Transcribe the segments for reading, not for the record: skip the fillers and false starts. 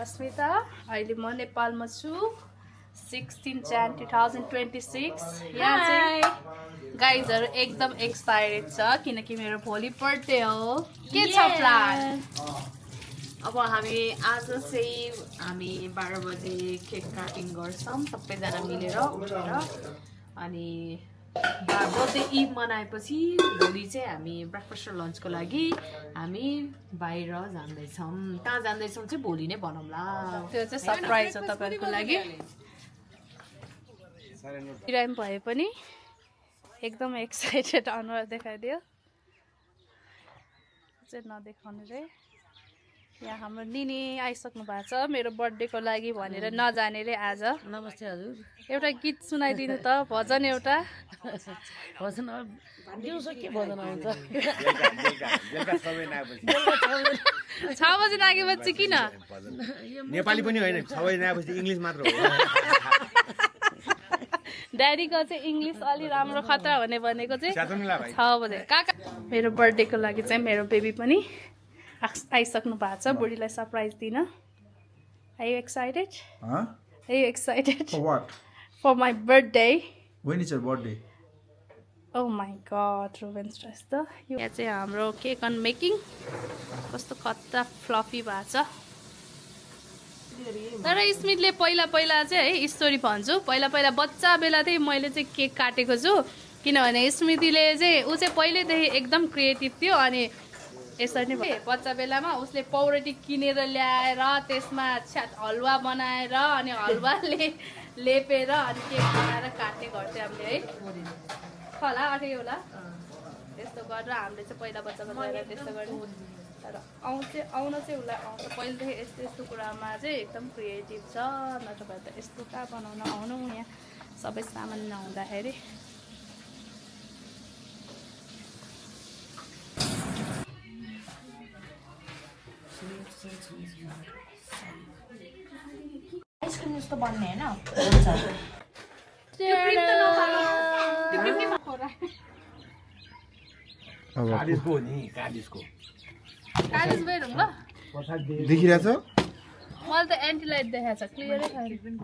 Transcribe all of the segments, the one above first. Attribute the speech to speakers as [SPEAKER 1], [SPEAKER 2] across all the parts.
[SPEAKER 1] अस्मिता अहिले म नेपालमा छु 16 Jan 2026 यहाँ चाहिँ गाइजहरु एकदम एक्साइटेड छ किनकि मेरो भोलि बर्थडे हो के छ प्लान
[SPEAKER 2] अब हामी आज चाहिँ हामी 12 बजे केक काटिङ गर्छौं सबैजना मिलेर उठेर अनि बर्थडे इभ मनाएपछि भोलि चाहिँ हामी ब्रेकफास्ट र लन्चको लागि हामी बाहिर जाँदै छौं कहाँ जाँदै छौं चाहिँ भोलि नै भनौँला
[SPEAKER 1] त्यो चाहिँ सरप्राइज हो तपाईहरुको लागि बिराम भए पनि एकदम एक्साइटेड अनुहार देखाइदियो चाहिँ नदेखाउने रे यहाँ हाम्रो निनी आइसक्नु भएको छ मेरो बर्थडेको लागि भनेर नजाने रे आज
[SPEAKER 2] नमस्ते हजुर
[SPEAKER 1] एउटा गीत सुनाइदिनु त भजन एउटा
[SPEAKER 2] भजन दिउँसो के भजन आउँछ
[SPEAKER 1] 6 बजे नागेपछि किन
[SPEAKER 3] नेपाली पनि होइन 6 बजे नागेपछि इंग्लिश मात्र हो
[SPEAKER 1] ड्याडीको चाहिँ इंग्लिश अलि राम्रो खतरा हुने भनेको चाहिँ 6 बजे काका मेरो बर्थडेको लागि चाहिँ मेरो बेबी पनि आइसक्नु भएको छ बुढीलाई सरप्राइज दिन Are you excited?
[SPEAKER 4] Huh?
[SPEAKER 1] Are you excited?
[SPEAKER 4] For what?
[SPEAKER 1] For my birthday.
[SPEAKER 4] When is your birthday?
[SPEAKER 1] Oh my god, Ruben stress त यहाँ चाहिँ हाम्रो केक अन मेकिङ कस्तो खतरा फ्लफी भएको छ तर स्मिथले पहिला चाहिँ है स्टोरी भन्छु पहिला बच्चा बेला चाहिँ मैले चाहिँ केक काटेको छु किनभने स्मृतिले चाहिँ उ चाहिँ पहिलेदेखि एकदम क्रिएटिभ थियो अनि यसरी नै बच्चा बेलामा उसले पौरटी किनेर ल्याएर त्यसमा हलुवा बनाएर अनि हलुवाले लेपेर अनि केक बनाएर काट्ने गर्थ्यो हामीले है होला अटेको होला त्यस्तो गरेर हामीले चाहिँ पहिला बच्चामा गएर त्यस्तो गर्ने तर आउन चाहिँ उसलाई आउँछ पहिलेदेखि यस्तो कुरामा चाहिँ एकदम क्रिएटिभ छ नत्र भए त यस्तो कहाँ बनाउन आउनु यहाँ सबै सामान नहुँदाखेरि
[SPEAKER 2] आइसक्रिम जस्तो बन्ने हैन
[SPEAKER 3] काडिसको नि काडिसको
[SPEAKER 1] कालिज बेरौँ ल
[SPEAKER 4] देखिरहेछ
[SPEAKER 1] मलाई त एन्टी लाइट देखाएको छ क्लियरै छैन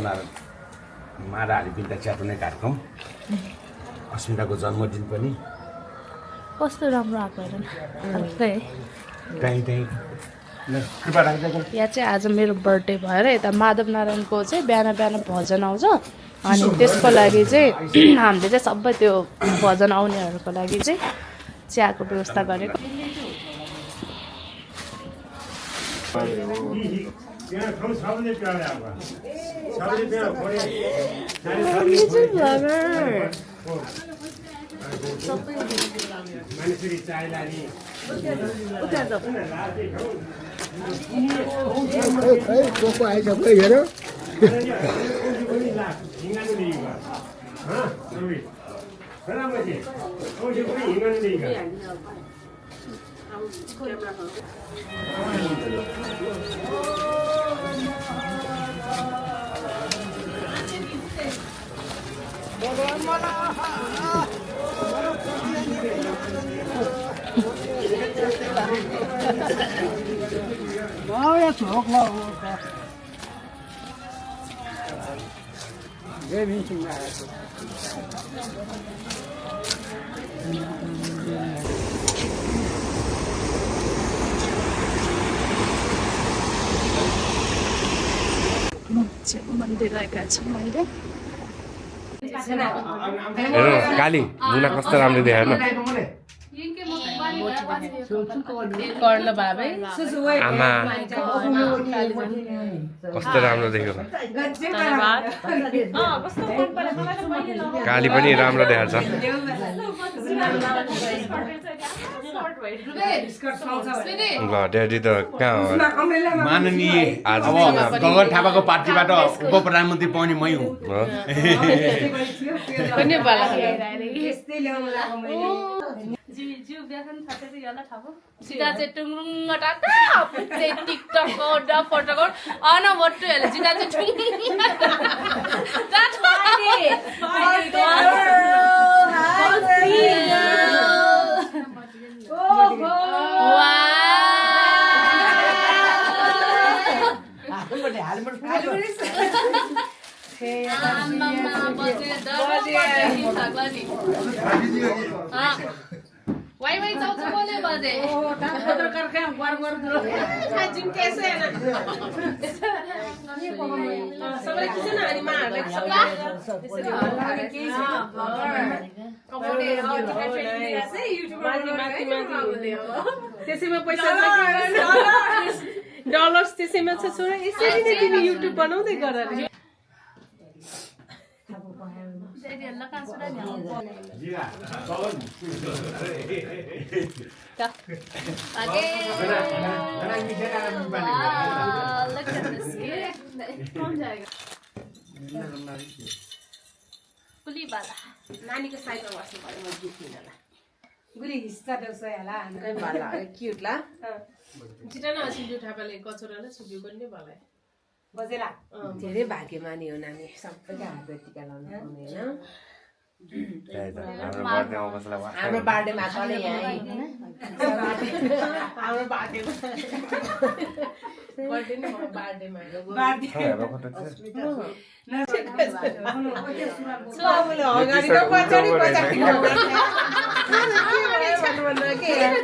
[SPEAKER 3] नारायण मारा हरिबिन्दा च्यापुने कार्यक्रम अस्मिताको जन्मदिन पनि
[SPEAKER 1] कस्तो राम्रो आएको हेर अर्कै है
[SPEAKER 3] कहीँ कृपा राख्दै
[SPEAKER 1] यहाँ चाहिँ आज मेरो बर्थडे भएर यता माधव नारायणको चाहिँ बिहान बिहान भजन आउँछ अनि त्यसको लागि चाहिँ हामीले चाहिँ सबै त्यो भजन आउनेहरूको लागि चाहिँ चियाको व्यवस्था गरेको मन्दिर आएका छौँ मैले
[SPEAKER 5] हेर काली मुना कस्तो राम्रो देखाएन
[SPEAKER 1] कर्ण बाबे
[SPEAKER 5] आमा कस्तो राम्रो देख्यो काली पनि राम्रो देखाएको ल ड्याडी त कहाँ हो
[SPEAKER 3] माननीय
[SPEAKER 5] आज
[SPEAKER 3] अब गगन थापाको पार्टीबाट उप प्रधानमन्त्री पाउने मै हुँ
[SPEAKER 1] जिता चाहिँ टुङरुङ्ग टाटा चाहिँ टिकटक फोटो अन भट्टु हेर्नु जिता चाहिँ वाई वाई चाउचाउ बोले बजे पत्रकार कहाँ गर खाजिङ कैसे सबैले किन अनि माहरुले त्यसैमा पैसा डलर्स त्यसैमा छ छोरा यसरी नै तिमी युट्युब बनाउँदै गर रे नानीको साइडमा बस्नु पर्यो म देखिनला गुली हिस्सा दसै होला अनि भला क्यूट ला जिता न सिन्जु थापाले कचोराले सुब्यु पनि भलाइ बजेला धेरै भाग्यमानी हो नानी सबैले हातमा टिका लाउनु पाउने हैन हाम्रो बर्थडेमा पनि यहाँ हाम्रो बर्थडेमा बर्थडे नि बर्थडेमा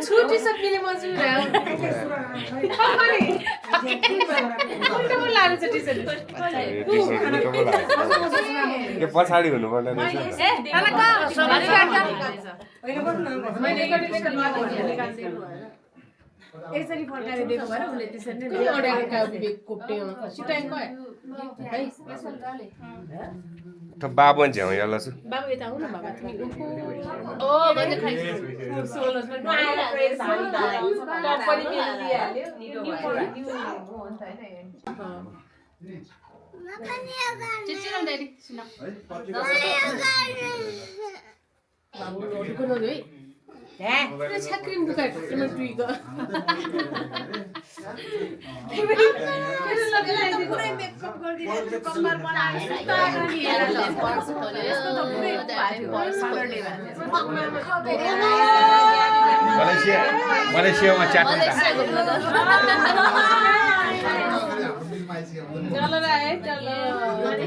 [SPEAKER 1] छुट्टी सब मिले मजुर
[SPEAKER 5] पछाडि हुनुपर्ने
[SPEAKER 1] यसरी फर्काएर दिएको भएर उसले त्यसरी नै
[SPEAKER 5] त बाबु पनि झ्याउ याला छु
[SPEAKER 1] बाबु यता आउनु बाबा तिमी ओ भन्छ खाइसु सोलसमा टप पनि मिलिहाल्यो चिचिरम ड्याडी सुन बाबु रोटीको नगयो है पुरा छक्रिम दुखाइ म टुइको पुरै मेकअप गर्दिरहेको कम्मर बनाएर
[SPEAKER 3] मलेसियामा च्याट
[SPEAKER 1] डलर आए डलर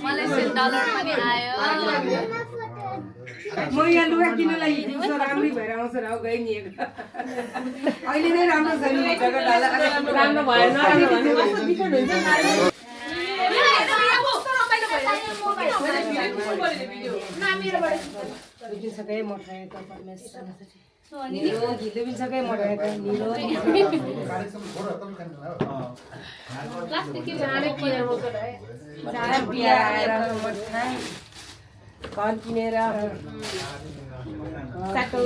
[SPEAKER 1] मलेसियन डलर पनि आयो
[SPEAKER 6] म यहाँ लुगा किन्न लागि दिउँसो राम्रै भएर आउँछ र गइ नि अहिले नै राम्रो छ नि राम्रो भएन कस्तो डिफरेन्ट हुन्छ सबै मठाएको निलो घिलो पनि सबै मठाएको निलो बिहा आएर मठाए घर किनेर सेटल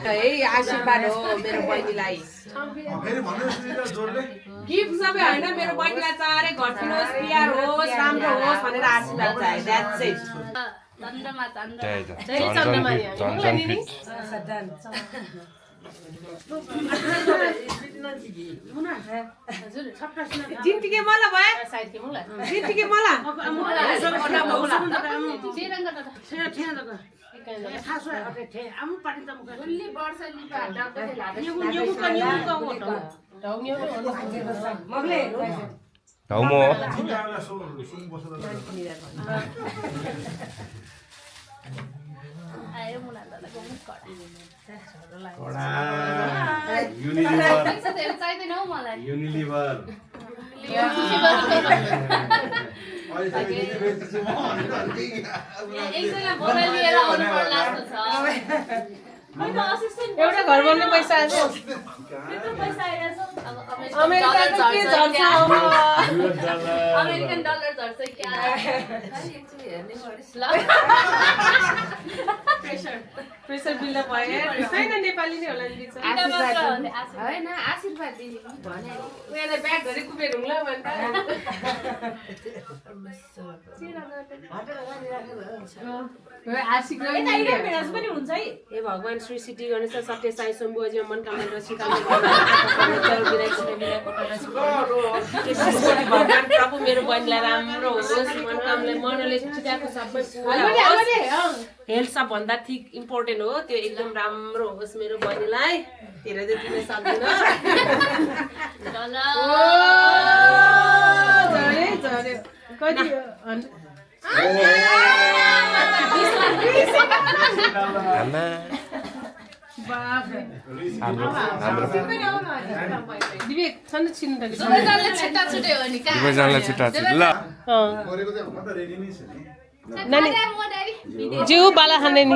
[SPEAKER 6] है आशीर्वाद हो मेरो बहिनीलाई गिफ्ट सबै होइन मेरो बहिनीलाई चाँडै घर किनोस् बिहार होस् राम्रो होस् भनेर आशीर्वाद चाहे द्याट्स इट
[SPEAKER 1] चन्द्रमा
[SPEAKER 6] जिन्तिके मलाई भयो जिन्तिके मलाई
[SPEAKER 5] Haumo.
[SPEAKER 1] आयो मुना दादाको मुख कडा
[SPEAKER 3] युनिलिभर
[SPEAKER 1] चाहिँदैन हौ मलाई
[SPEAKER 3] युनिलिभर
[SPEAKER 1] एकजना बोरा लिएर आउनु पर्ला जस्तो छ
[SPEAKER 6] एउटा घर बनाउने पैसा आयो
[SPEAKER 1] पैसा आइरहेछ अब
[SPEAKER 6] अमेरिकाको के झर्छ
[SPEAKER 1] अमेरिकन डलर झर्छ क्या
[SPEAKER 6] प्रेसर बिल भयो छैन नेपाली नै होला नि
[SPEAKER 2] होइन आशीर्वाद दिने भने
[SPEAKER 6] उनीहरूलाई ब्याग धरि कुपेर हुँला भन्छ आशिक पनि हुन्छ है ए भगवान श्री सिद्धि गणेश सत्य साई शम्भु अजिम मनकामना रसिकामना भगवान प्रभु मेरो बहिनीलाई राम्रो होस् मनकामना मनले चिताएको सबै हेल्थ सबभन्दा ठिक इम्पोर्टेन्ट हो त्यो एकदम राम्रो होस् मेरो बहिनीलाई धेरै चाहिँ दिन सक्दिनँ कति
[SPEAKER 5] Ama.
[SPEAKER 6] विवेक छन् छिन् त
[SPEAKER 1] सबैजनाले छिट्टा छुट्टै हो नि का
[SPEAKER 5] Dibajangla chita chita. La.
[SPEAKER 6] नानी जिउ बाला खाने नि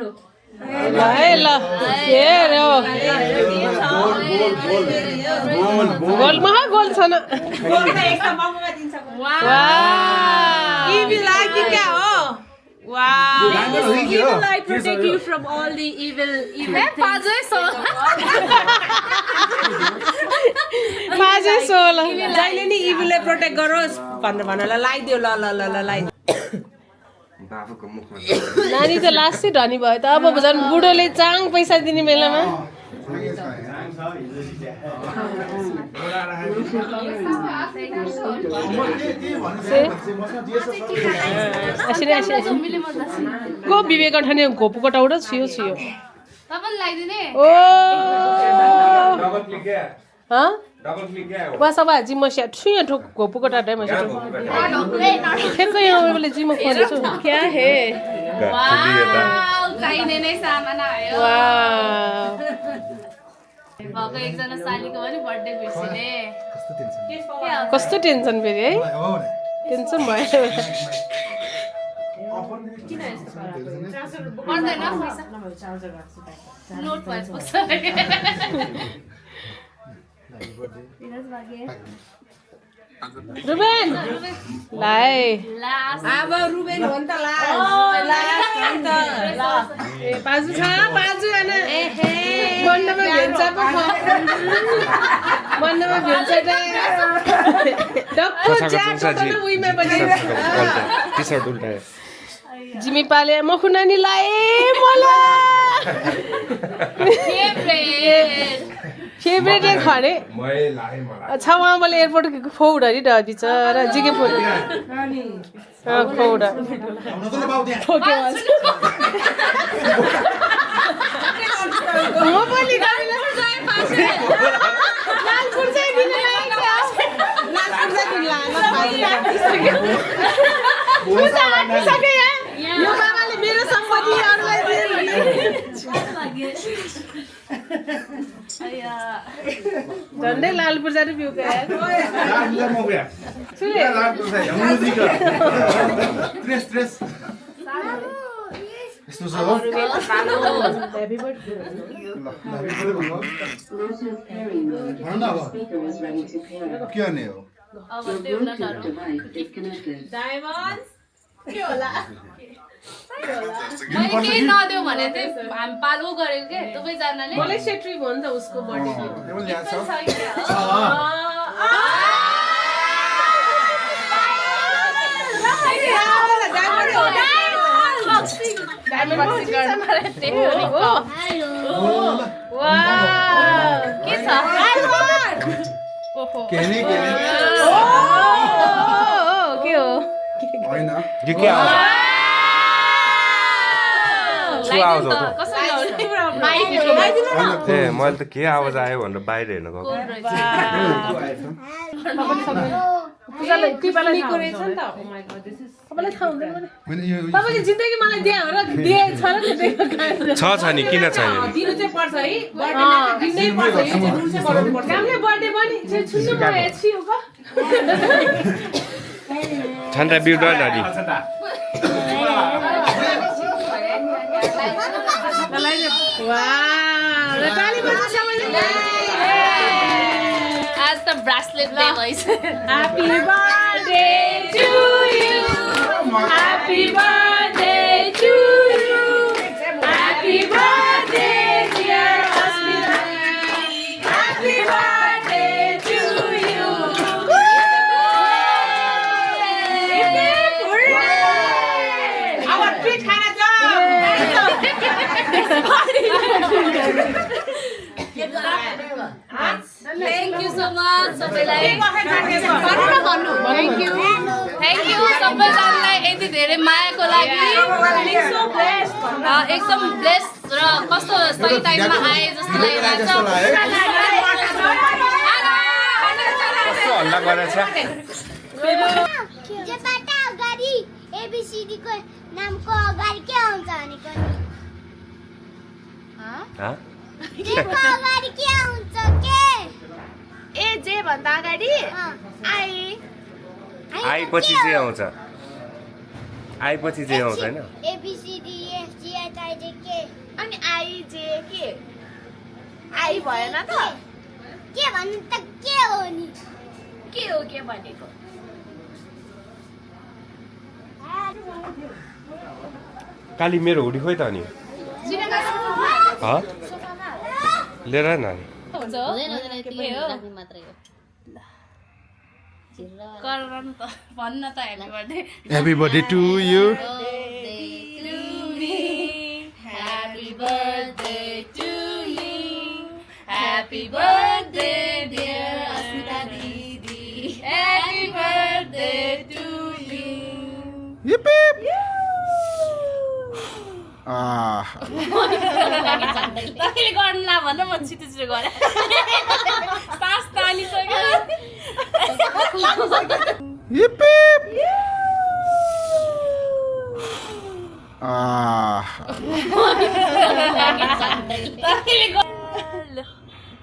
[SPEAKER 6] ल है ल हेर्यो गोलमा गोल छ न
[SPEAKER 2] protect you from all the evil
[SPEAKER 6] पाँचै सोह्र जहिले नि इभिलले प्रोटेक्ट गरोस् भनेर भन ल लगाइदियो ल ल ल ल लगाइदियो
[SPEAKER 5] Babuको मुखमा.
[SPEAKER 6] नानी त लास्टै धनी भयो त अब झन् बुढोले चाङ पैसा दिने बेलामा को विवेक ठाने घोपु कटाउडा छियो छियो
[SPEAKER 1] तपाईले लगाइदिने
[SPEAKER 6] ओ
[SPEAKER 5] Double click क्या?
[SPEAKER 6] हाँ
[SPEAKER 5] Double click क्या हो?
[SPEAKER 6] वा सबै जिम स्या छुया ठोक घोपु कटाडै म ठेक्क यहाँ मैले जिम खोलेछु क्या हे
[SPEAKER 1] चाहिने नै सामान आयो
[SPEAKER 6] वाह
[SPEAKER 1] भएको एकजना सालीको पनि बर्थडे बिर्सिने
[SPEAKER 6] कस्तो टेन्सन फेरि है टेन्सन भयो
[SPEAKER 1] पर्दैन नोट भएपछि
[SPEAKER 6] रुबेन लाई
[SPEAKER 1] लास्ट
[SPEAKER 6] अब रुबेन हो नि त पाजु छ पाजु हैन मन्नमा भेन्छ पो मन्नमा भेन्छ त डक्को ज्याट त उइमा पनि
[SPEAKER 5] T-shirt उल्टायो.
[SPEAKER 6] जिमीपाले मखु नानीलाई मलाई फेभरेट खाने छ उहाँले एयरपोर्ट खौडा नि ड बिचरा जिके फोटो खौडा म पनि लालपुर चाहिँ दिन लागेको लालपुर चाहिँ दिन लाग्यो यो बाबाले मेरो सम्पत्ति अरूलाई झन्डै लालपुर जानु बिउको
[SPEAKER 4] यस्तो छ हो भन न अब के गर्ने हो
[SPEAKER 1] मैले केही नदेऊ भने चाहिँ हामी पालो गरेको के दुवैजनाले
[SPEAKER 6] मलाई सेट्री भयो नि त उसको बर्थडे
[SPEAKER 1] के छ
[SPEAKER 4] के नि
[SPEAKER 1] के हो
[SPEAKER 4] होइन
[SPEAKER 5] के आउँछ आवाज हो त ए मैले त के आवाज आयो भनेर बाहिर हेर्न गएको
[SPEAKER 6] तपाईँले जिन्दगी मलाई दिए हो र दिएछ र
[SPEAKER 5] छ नि किन छैन
[SPEAKER 6] दिनु चाहिँ पर्छ है दिनै पर्छ कामले बर्थडे पनि छुन्नु म छियो क
[SPEAKER 5] छन्टा बिउ डल्ला नि
[SPEAKER 1] आज त ब्रासलेट डे भइस
[SPEAKER 6] Happy birthday to you. Happy birthday to you. Happy birthday dear Asmita. Happy birthday to you. Our treat खाना छ
[SPEAKER 1] थ्याङ्क यू सो मच सबैलाई थ्याङ्क यू सबैजनालाई यति धेरै मायाको लागि एकदम ब्लेस र कस्तो सही टाइममा आए जस्तो लागिरहेको
[SPEAKER 5] कस्तो हल्ला गरेछ
[SPEAKER 7] अगाडि एबीसीडी को नामको अगाडि के आउँछ भनेको जेको अगाडि के आउँछ के
[SPEAKER 2] ए जे भन्दा अगाडि आई
[SPEAKER 5] आएपछि चाहिँ आउँछ आएपछि चाहिँ आउँछ हैन
[SPEAKER 7] एबीसीडी एफजी एच आई जे के
[SPEAKER 2] अनि आई जे के आई भएन त
[SPEAKER 7] के भन्नु त के हो नि
[SPEAKER 2] के हो के भनेको
[SPEAKER 5] काली मेरो हुडी खोइ त नि लिएर नानी
[SPEAKER 1] भन्न त
[SPEAKER 4] happy birthday to you
[SPEAKER 1] Happy birthday to you. Happy birthday, dear Asmita Didi. Happy birthday to you.
[SPEAKER 4] Yip yip.
[SPEAKER 1] तपाईँले गर्नुला भनेर म छिटो छिटो गरेँ सास तानिसक्यो
[SPEAKER 4] Yip yip.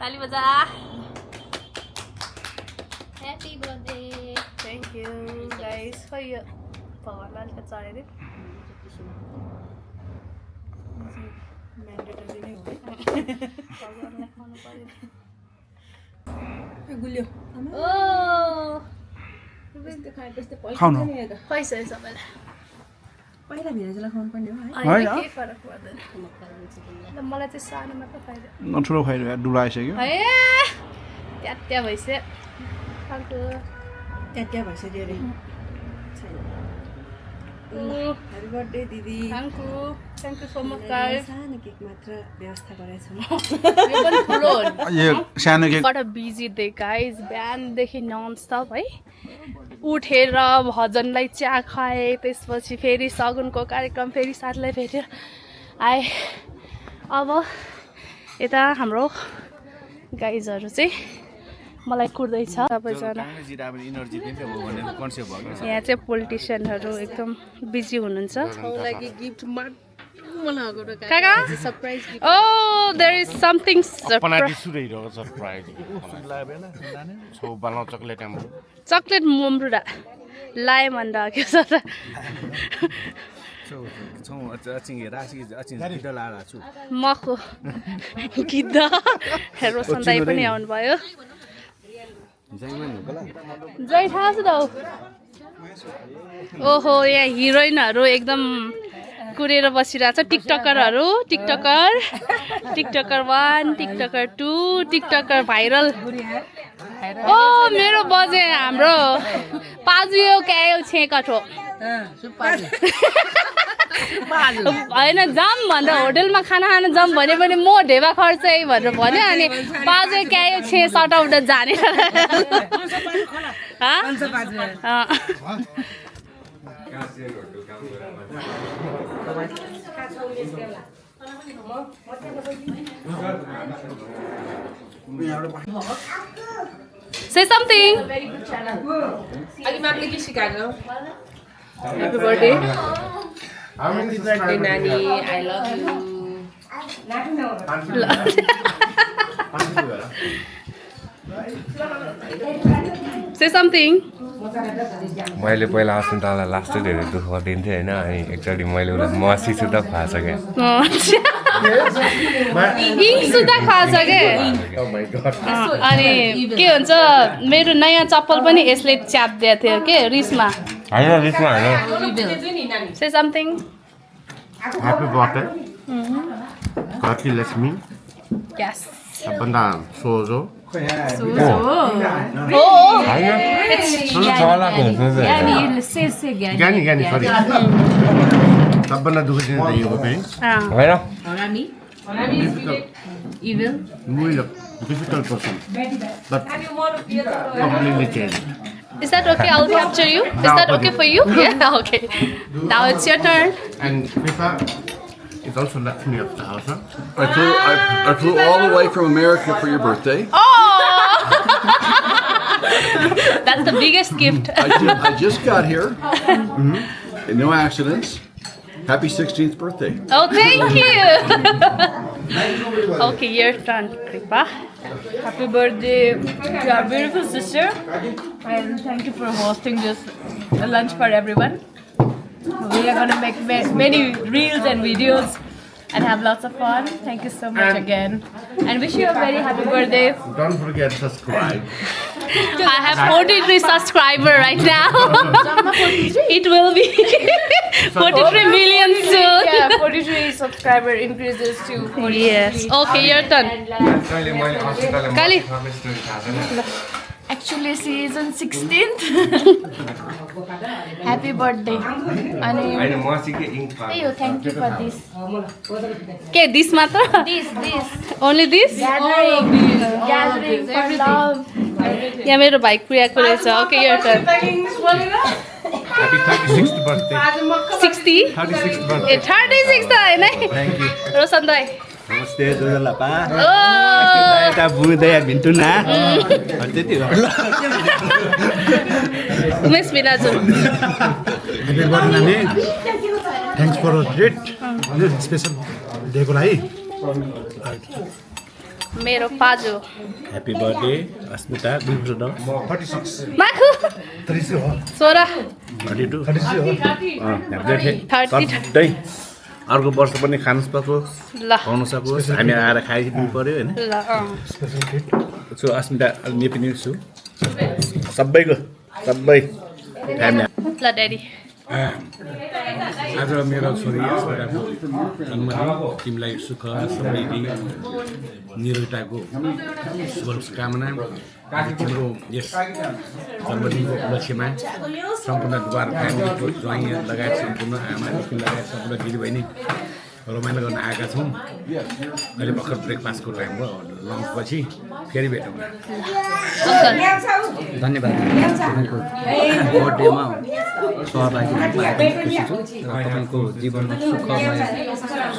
[SPEAKER 1] ताली बजा
[SPEAKER 7] happy birthday
[SPEAKER 1] thank you guys खै यो भगवान्लाई अलिकति चढाइदियो म्यान्डेटरी नै हो भगवान्लाई खुवाउनु पर्यो
[SPEAKER 4] खाउनु
[SPEAKER 1] पैसा सबैलाई
[SPEAKER 6] पहिला भिराजलाई खुवाउनु पर्ने हो है
[SPEAKER 1] होइन केही फरक पर्दैन मलाई चाहिँ सानो मात्र फाइदा
[SPEAKER 4] नठुलो खाइरह्यो डुलाइसक्यो
[SPEAKER 1] है त्यहाँ भइसक्यो फाल्टु
[SPEAKER 6] त्यहाँ भइसक्यो अरे ह्यापी बर्थडे दिदी
[SPEAKER 1] thank you so much guys
[SPEAKER 6] सानो केक मात्र व्यवस्था गरेछौँ
[SPEAKER 1] यो पनि ठुलो हो
[SPEAKER 4] यो सानो केक
[SPEAKER 1] बाट बिजी डे गाइज बिहानदेखि ननस्टप है उठेर भजनलाई चिया खाएँ त्यसपछि फेरि सगुनको कार्यक्रम फेरि साथीलाई भेटेर आएँ अब यता हाम्रो गाइजहरू चाहिँ मलाई कुर्दैछ सबैजना यहाँ चाहिँ पोलिटिसियनहरू एकदम बिजी हुनुहुन्छ
[SPEAKER 6] लागि गिफ्ट
[SPEAKER 1] काका
[SPEAKER 6] surprise
[SPEAKER 1] Oh, there is something chocolate मम्रुडा लाए भन्दा के छ त मको गिद्ध रोशन दाई पनि आउनुभयो जय थाहा छ त ओहो यहाँ हिरोइनहरू एकदम कुरेर बसिरहेछ टिकटकरहरू टिकटकर 1 टिकटकर 2 टिकटकर भाइरल ओ मेरो बजे हाम्रो पाजुयो क्यायो छेकठो होइन जाम भनेर होटेलमा खाना खान जाम भने पनि म ढेबा खर्च भनेर भन्यो अनि पाजु क्यायो छे सटाउट जाने Say something.
[SPEAKER 6] अघि मामले के सिकाएको ह्यापी बर्थडे नानी I love
[SPEAKER 1] you. Say something.
[SPEAKER 5] मैले पहिला अस्मितालाई लास्ट धेरै दुःख दिन्थेँ होइन अनि एकचोटि मैले उसलाई मसी सुधा खुवाएको
[SPEAKER 1] सुधा खान्छ के अनि के भन्छ मेरो नयाँ चप्पल पनि यसले च्यापिदिएको थियो के रिसमा
[SPEAKER 5] होइन रिसमा होइन
[SPEAKER 1] Say something.
[SPEAKER 3] Happy birthday. Kaki Lakshmi.
[SPEAKER 1] Yes.
[SPEAKER 3] Abanda Sozo.
[SPEAKER 5] होइन चलाएको हुन्छ
[SPEAKER 3] Gani, sorry. Sabana दुःख दिने त यो हो है
[SPEAKER 5] होइन
[SPEAKER 3] Muy difficult person, but completely changed.
[SPEAKER 1] Is that okay? I'll capture you. Is that okay for you? Yeah, okay. Now it's your turn.
[SPEAKER 3] And Kripa is also Lakshmi of the house, huh?
[SPEAKER 8] I flew all the way from America for your birthday.
[SPEAKER 1] Oh! That's the biggest gift.
[SPEAKER 8] I just got here. And no accidents. Happy 16th birthday.
[SPEAKER 1] Oh, thank you. Okay, your turn, Kripa.
[SPEAKER 9] Happy birthday to our beautiful sister, and thank you for hosting this lunch for everyone. We are going to make many reels and videos and have lots of fun. Thank you so much again, and wish you a very happy birthday.
[SPEAKER 3] Don't forget to subscribe.
[SPEAKER 1] I have 43 subscribers right now. It will be 43 million soon.
[SPEAKER 9] Yeah, 43 subscriber increases to 40.
[SPEAKER 1] Yes. Okay, your turn. Kali.
[SPEAKER 9] Actually, she is on 16th. Happy birthday.
[SPEAKER 5] होइन मसीकै ink
[SPEAKER 9] Thank you for this.
[SPEAKER 1] Okay, this matter?
[SPEAKER 9] This.
[SPEAKER 1] Only this?
[SPEAKER 9] Gathering for love.
[SPEAKER 1] Yeah, मेरो भाइ कुयाको रहेछ. Okay, your turn.
[SPEAKER 5] Happy 36th birthday
[SPEAKER 1] 60?
[SPEAKER 5] 36th birthday
[SPEAKER 1] 36 त होइन है? रोशन दाई.
[SPEAKER 10] नमस्ते जोजलापा
[SPEAKER 1] Oh!
[SPEAKER 10] यता बुदया भिन्टुना त्यति हो
[SPEAKER 1] Umesh बिराजु.
[SPEAKER 4] Happy birthday, Nani. Thanks for the treat. Special day को लागि.
[SPEAKER 1] मेरो पाजु.
[SPEAKER 10] ह्यापी बर्थडे अस्मिता बिर्सुन
[SPEAKER 4] 36.
[SPEAKER 1] माखु.
[SPEAKER 4] 36 हो.
[SPEAKER 1] सोरा.
[SPEAKER 10] 32
[SPEAKER 4] 36 हो.
[SPEAKER 10] सधैँ अर्को वर्ष पनि खानु सकोस्
[SPEAKER 1] ल.
[SPEAKER 10] खुवाउनु सकोस् हामी आएर खाइदिनु पर्यो होइन
[SPEAKER 1] ल.
[SPEAKER 4] Special treat.
[SPEAKER 10] छु अस्मिता नेपाली छु सबै फ्यामिली
[SPEAKER 1] ल ड्याडी.
[SPEAKER 3] आज मेरो छोरी अस्मिताको जन्मदिन तिमीलाई सुख समृद्धि निरोगताको शुभकामना तिम्रो यस जन्मदिनको उपलक्ष्यमा सम्पूर्ण द्वार फ्यामिलीको ज्वाइँ लगायत सम्पूर्ण आमादेखि लगायत सम्पूर्ण दिदीबहिनी रमाइलो गर्न आएका छौँ। अहिले भर्खर ब्रेकफास्ट गरेर हाम्रो लन्चपछि फेरि भेटौँ।
[SPEAKER 11] धन्यवाद तपाईँको बर्थडेमा सहभागी हुन पाएको खुसी छु र तपाईँको जीवनमा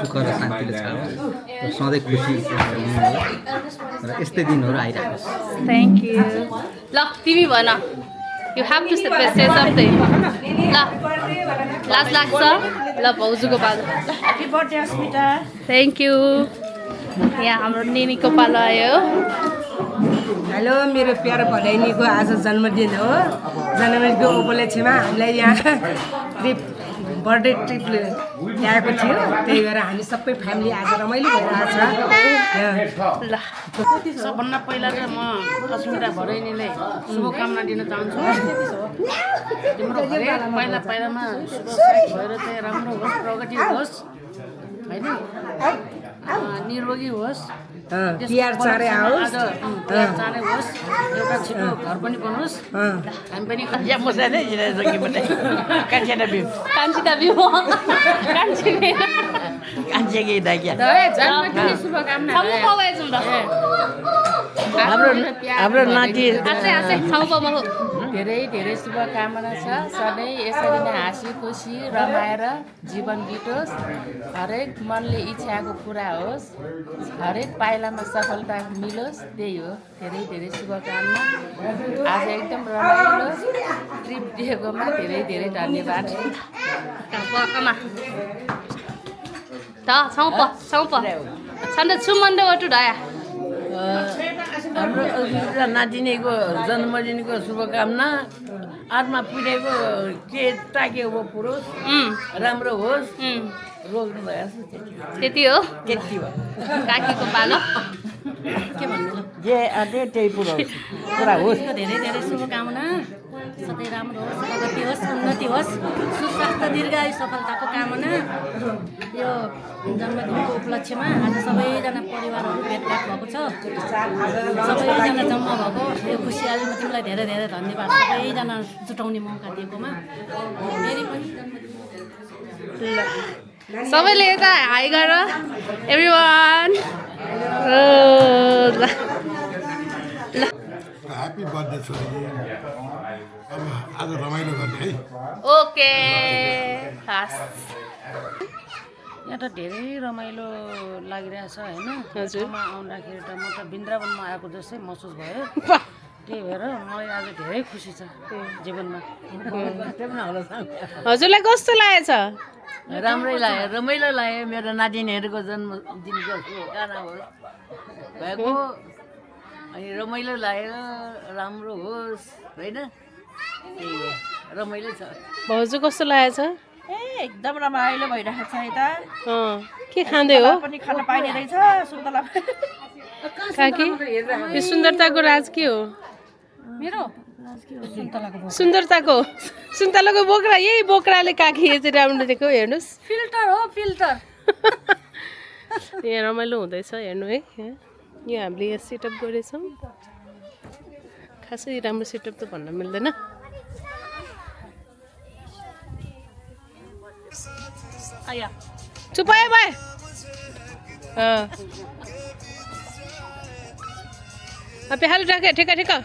[SPEAKER 11] सुख र शान्तिले छाओस् र सधैँ खुसी हुनुहोस् र यस्तै दिनहरू आइरहोस्।
[SPEAKER 1] Thank you. ल तिमी भन you have to say something. ल लाज लाग्छ? ल भाउजूको पालो।
[SPEAKER 6] Happy birthday Asmita.
[SPEAKER 1] Thank you. यहाँ हाम्रो निनीको पालो आयो।
[SPEAKER 6] हेलो, मेरो प्यारो भदैनीको आज जन्मदिन हो। जन्मदिनको उपलक्ष्यमा हामीलाई यहाँ बर्थडे ट्रिप ल्याएको थियो, त्यही भएर हामी सबै फ्यामिली आज रमाइलो भइरहेछ।
[SPEAKER 1] ल
[SPEAKER 6] सबभन्दा पहिला चाहिँ म अस्मिता भदैनीलाई शुभकामना दिन चाहन्छु। तिम्रो पहिला पहिलामा शुभ भएर चाहिँ राम्रो होस्, प्रगति होस् होइन, निरोगी होस्, तिहार चाँडै आओस्, तिहार चाँडै होस्, एउटा छिटो घर पनि बनोस्, हामी पनि
[SPEAKER 9] हाम्रो नाति
[SPEAKER 6] धेरै धेरै शुभकामना छ। सधैँ यसरी नै हाँसी खुसी रमाएर जीवन बितोस्, हरेक मनले इच्छाको पुरा होस्, हरेक पाइलामा सफलता मिलोस्, त्यही हो। धेरै धेरै शुभकामना। आज एकदम रमाइलो ट्रिप दिएकोमा धेरै धेरै धन्यवाद।
[SPEAKER 9] हाम्रो नातिनीको जन्मदिनको शुभकामना। आत्मा पुगेको के ताक्यो हो पुरोस्, राम्रो होस्, रोग्नु भएछ
[SPEAKER 1] त्यति हो।
[SPEAKER 9] त्यति हो।
[SPEAKER 1] काकीको पालो
[SPEAKER 9] के भन्नु जे आँटे त्यही पुरा होस्।
[SPEAKER 6] धेरै धेरै शुभकामना। सधैँ राम्रो होस्, प्रगति होस्, उन्नति होस्, सुस्वास्थ्य दीर्घायु सफलताको कामना। यो जन्मदिनको उपलक्ष्यमा आज सबैजना परिवारहरू भेटघाट भएको छ, सबैजना जम्मा भएको यो खुसियालीमा तिमीलाई धेरै धेरै धन्यवाद, सबैजना जुटाउने मौका दिएकोमा। फेरि पनि
[SPEAKER 1] सबैले यता हाई गर एभ्रिवान।
[SPEAKER 4] ह्याप्पी बर्थडे छोरी। अब आज रमाइलो गर्ने है।
[SPEAKER 1] ओके हस्।
[SPEAKER 6] यहाँ त धेरै रमाइलो लागिरहेछ होइन। हजुरमा आउँदाखेरि त म त वृन्दावनमा आएको जस्तै महसुस भयो, त्यही भएर मलाई आज धेरै खुसी छ जीवनमा।
[SPEAKER 1] हजुरलाई कस्तो लागेछ?
[SPEAKER 9] राम्रै लाग्यो, रमाइलो लाग्यो। मेरो नातिनीहरूको जन्मदिनको गाना भएको अनि रमाइलो लाग्यो, राम्रो होस् होइन, त्यही हो, रमाइलो छ।
[SPEAKER 1] भाउजू कस्तो लागेछ?
[SPEAKER 6] एकदम रमाइलो भइरहेको छ यता।
[SPEAKER 1] के खाँदै हो?
[SPEAKER 6] पनि खान पाइने रहेछ सुन्तला।
[SPEAKER 1] काकी यो सुन्दरताको राज के हो?
[SPEAKER 6] मेरो
[SPEAKER 1] सुन्तलाको बोक्रा, यही बोक्राले काकी यसरी राम्रो दिएको हेर्नुहोस्।
[SPEAKER 6] फिल्टर हो, फिल्टर।
[SPEAKER 1] यहाँ रमाइलो हुँदैछ हेर्नु है। यो हामीले यहाँ सेटअप गरेछौँ, खासै राम्रो सेटअप त भन्न मिल्दैन। चुप भयो भाइ। प्याहालु राखे ठेका ठेका।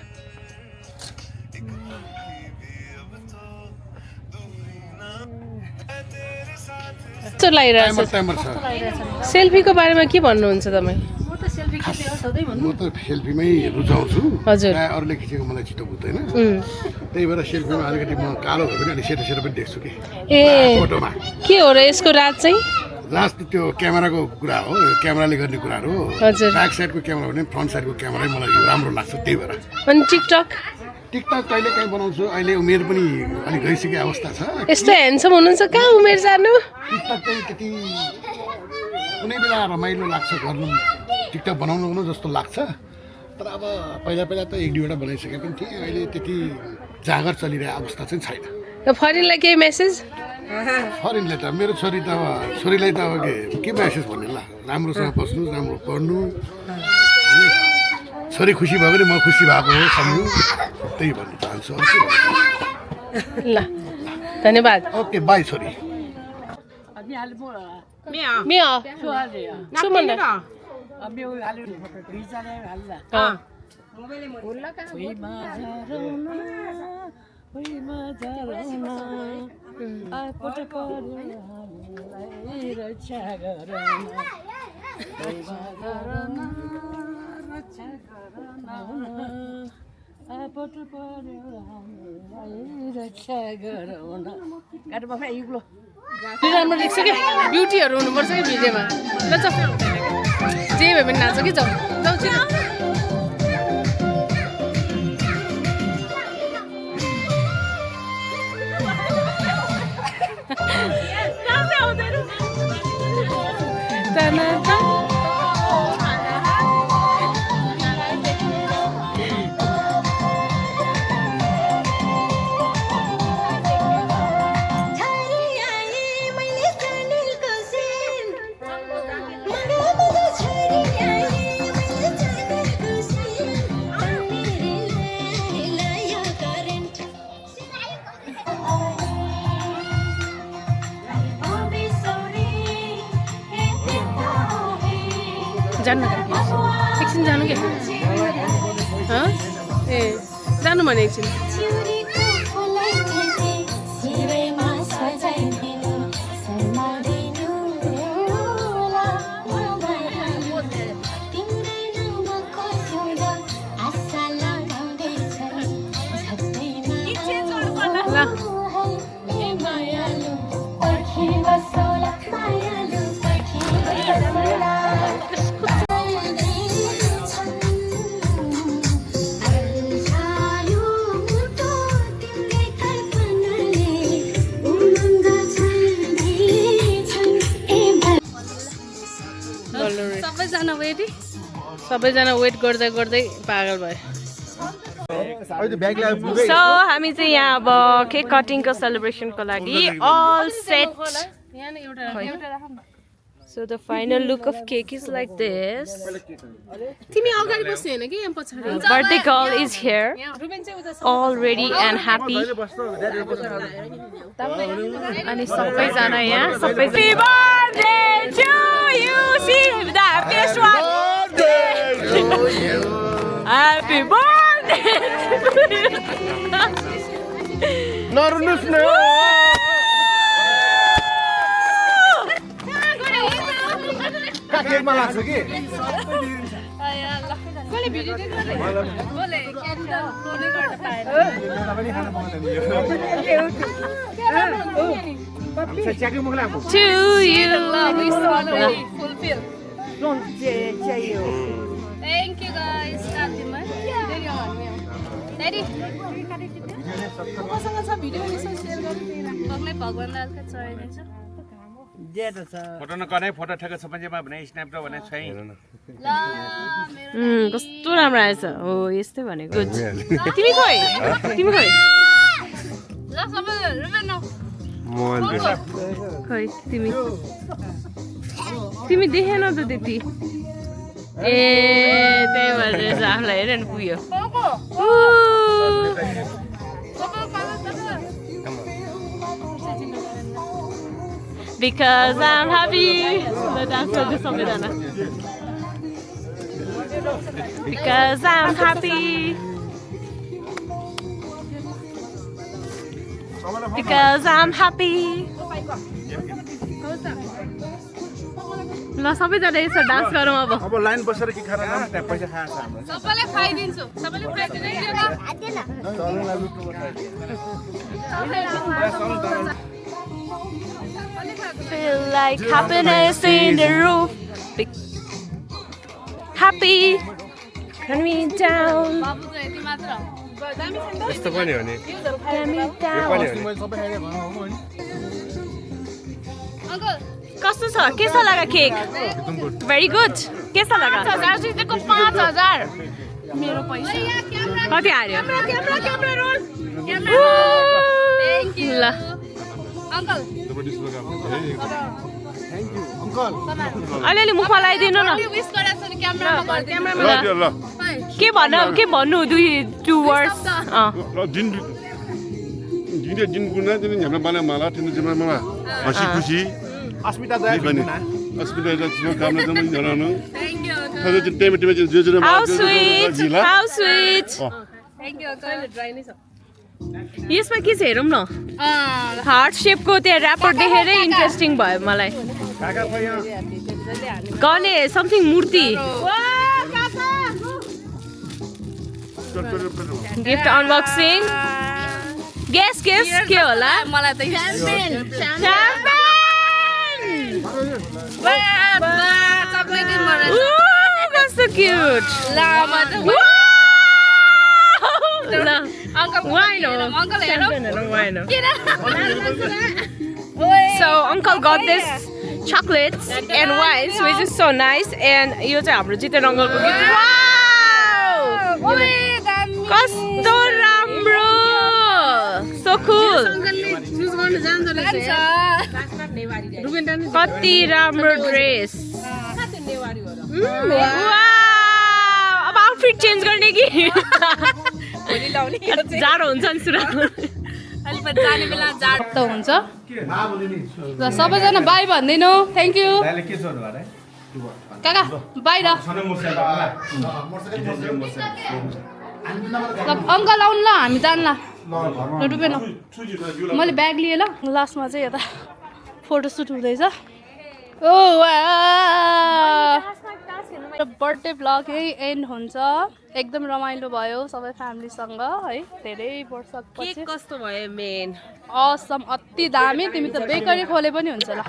[SPEAKER 1] कस्तो लागिरहेछ? सेल्फीको बारेमा के भन्नुहुन्छ तपाईँ?
[SPEAKER 4] म त सेल्फीमै रुचाउँछु।
[SPEAKER 1] हजुर।
[SPEAKER 4] अरूले खिचेको मलाई छिटो बुझ्दैन, त्यही भएर सेल्फीमा अलिकति म कालो भयो भने अलिक सेतो सेतो पनि देख्छु कि फोटोमा।
[SPEAKER 1] के हो र यसको राज चाहिँ?
[SPEAKER 4] राज त त्यो क्यामेराको कुरा हो, क्यामेराले गर्ने कुराहरू हो।
[SPEAKER 1] हजुर।
[SPEAKER 4] ब्याक साइडको क्यामेरा भने फ्रन्ट साइडको क्यामेरै मलाई राम्रो लाग्छ, त्यही भएर।
[SPEAKER 1] अनि टिकटक
[SPEAKER 4] कहिले काहीँ बनाउँछु। अहिले उमेर पनि अलिक गइसकेको अवस्था छ।
[SPEAKER 1] यस्तो ह्यान्डसम हुनुहुन्छ, कहाँ उमेर जानु?
[SPEAKER 4] टिकटक चाहिँ त्यति कुनै बेला रमाइलो लाग्छ गर्नु, टिकटक बनाउनु जस्तो लाग्छ। तर अब पहिला पहिला त एक दुईवटा बनाइसकेको पनि थिएँ, अहिले त्यति जाँगर चलिरहेको अवस्था चाहिँ छैन।
[SPEAKER 1] फरिनलाई केही मेसेज
[SPEAKER 4] फरेन लेटर मेरो छोरीलाई त अब के मेसेज भन्ने ल राम्रोसँग बस्नु राम्रो पढ्नु होइन छोरी खुसी भयो भने म खुसी भएको हो सम्झु त्यही भन्न चाहन्छु अरू के भन्नु
[SPEAKER 1] ल धन्यवाद
[SPEAKER 4] ओके बाई छोरी
[SPEAKER 1] राम्रो देख्छ क्या ब्युटीहरू हुनुपर्छ कि भिडियोमा ल जाऊ जे भए पनि नाच्छ कि जाऊ जाऊ छिटो जानु एकछिन जानु क्या ए जानु भने एकछिन सबैजना वेट गर्दै गर्दै पागल भयो
[SPEAKER 9] सो हामी चाहिँ यहाँ अब केक कटिङको सेलिब्रेसनको लागि all set So the final look of cake is like this.
[SPEAKER 1] तिमी अगाडि बस्नु हैन के यहाँ पछाडी
[SPEAKER 9] Birthday girl is here, all ready and happy. अनि सबैजना यहाँ सबै Happy birthday to you, see the best one. Happy birthday to you.
[SPEAKER 4] नरुनुस् न केकमा लाग्छ कि
[SPEAKER 1] कसले भिडियो देख्नु कसले क्यान्डल रोले गर्न पाएन
[SPEAKER 9] To you.
[SPEAKER 1] Fulfill. Thank you guys. Daddy. मसँग छ भिडियो यसो शेयर गर्नु भगले भगवानलाई हल्का चढाइदिन्छु
[SPEAKER 10] फोटो नगर्ने फोटो ठेक्क छ पञ्चमा भने स्न्यापबाट भने छैन
[SPEAKER 1] ल मेरो
[SPEAKER 9] कस्तो राम्रो आएछ हो यस्तै भनेको तिमी खोइ
[SPEAKER 1] ल सबैले रुबेन
[SPEAKER 9] खोइ तिमी देखेन त त्यति ए त्यही भएर आफूलाई हेर नि पुग्यो Because I'm happy. Because I'm happy. Because I'm happy. ल सबैजना यसो डान्स गरौँ अब
[SPEAKER 10] लाइन बसेर के खाना नाम त्यहाँ पैसा खान्छ हाम्रो
[SPEAKER 1] सबैले खुवाइदिन्छु सबैले
[SPEAKER 9] Feel like happiness in the roof. Happy. Turn me down.
[SPEAKER 5] यस्तो पनि हो नि
[SPEAKER 9] Turn me down. कस्तो छ के छ लगा केक भेरी गुड के छ लगा 5000 जितेको 5000 मेरो पैसा कति हार्यो क्यामेरा रोल
[SPEAKER 1] थ्याङ्क यू
[SPEAKER 9] ल
[SPEAKER 1] अङ्कल
[SPEAKER 9] अलिअलि मुखमा लगाइदिनु न
[SPEAKER 1] विश गरेछ नि क्यामेरामा
[SPEAKER 9] के भन्नु टु वर्ड्स
[SPEAKER 4] दिन गुना दिन झ्याम्ला बाला माला तिन जिम्मा माला हसी खुसी अस्मिता दया अस्मिता दया कामना जम्मै जनाउनु
[SPEAKER 1] थ्याङ्क यू
[SPEAKER 4] सधैँ चाहिँ टेमे टेमे चाहिँ जो
[SPEAKER 9] how sweet
[SPEAKER 1] thank you uncle
[SPEAKER 9] यसमा के छ हेरौँ न हार्ट सेपको त्यहाँ ऱ्यापर देखेरै इन्ट्रेस्टिङ भयो मलाई गने समथिङ मूर्ति गिफ्ट अनबक्सिङ गेस के होला
[SPEAKER 1] मलाई त
[SPEAKER 9] कस्तो cute So uncle got this chocolates and wines, which is so nice. And यो चाहिँ हाम्रो जितेन अङ्कलको गिफ्ट. Wow! कस्तो राम्रो! So cool. कति राम्रो ड्रेस. अब आउटफिट चेन्ज गर्ने कि जाडो हुन्छ नि सुरु
[SPEAKER 1] जाने बेला जाडो त हुन्छ र सबैजना बाई भनिदिनु थ्याङ्क यू काका बाई र अङ्कल आउनु ल हामी जान्ला ल डुबेन मैले ब्याग लिएँ ल लास्टमा चाहिँ यता फोटोसुट हुँदैछ ओ बर्थडे भ्लग यही एन्ड हुन्छ एकदम रमाइलो भयो सबै फ्यामिलीसँग है धेरै वर्षपछि
[SPEAKER 6] कस्तो भयो मेन
[SPEAKER 1] असम अति दामी तिमी त बेकरी खोले पनि हुन्छ ल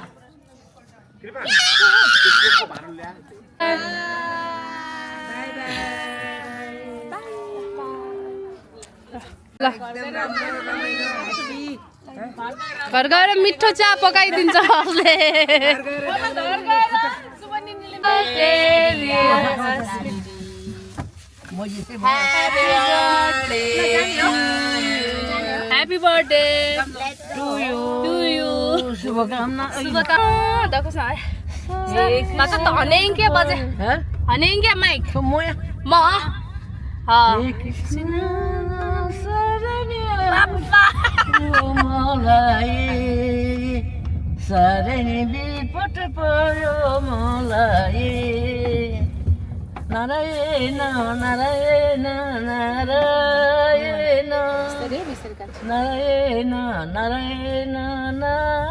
[SPEAKER 1] घर गएर मिठो चिया पकाइदिन्छ उसले Happy birthday to you. शुभकामना. देखो ना. मतलब तो हनेंगे क्या बजे? हनेंगे क्या माइक? म. हाँ. सरनी बिपट पर्यो मलाई नारायण नारायण नारायण नारायण नारायण नारायण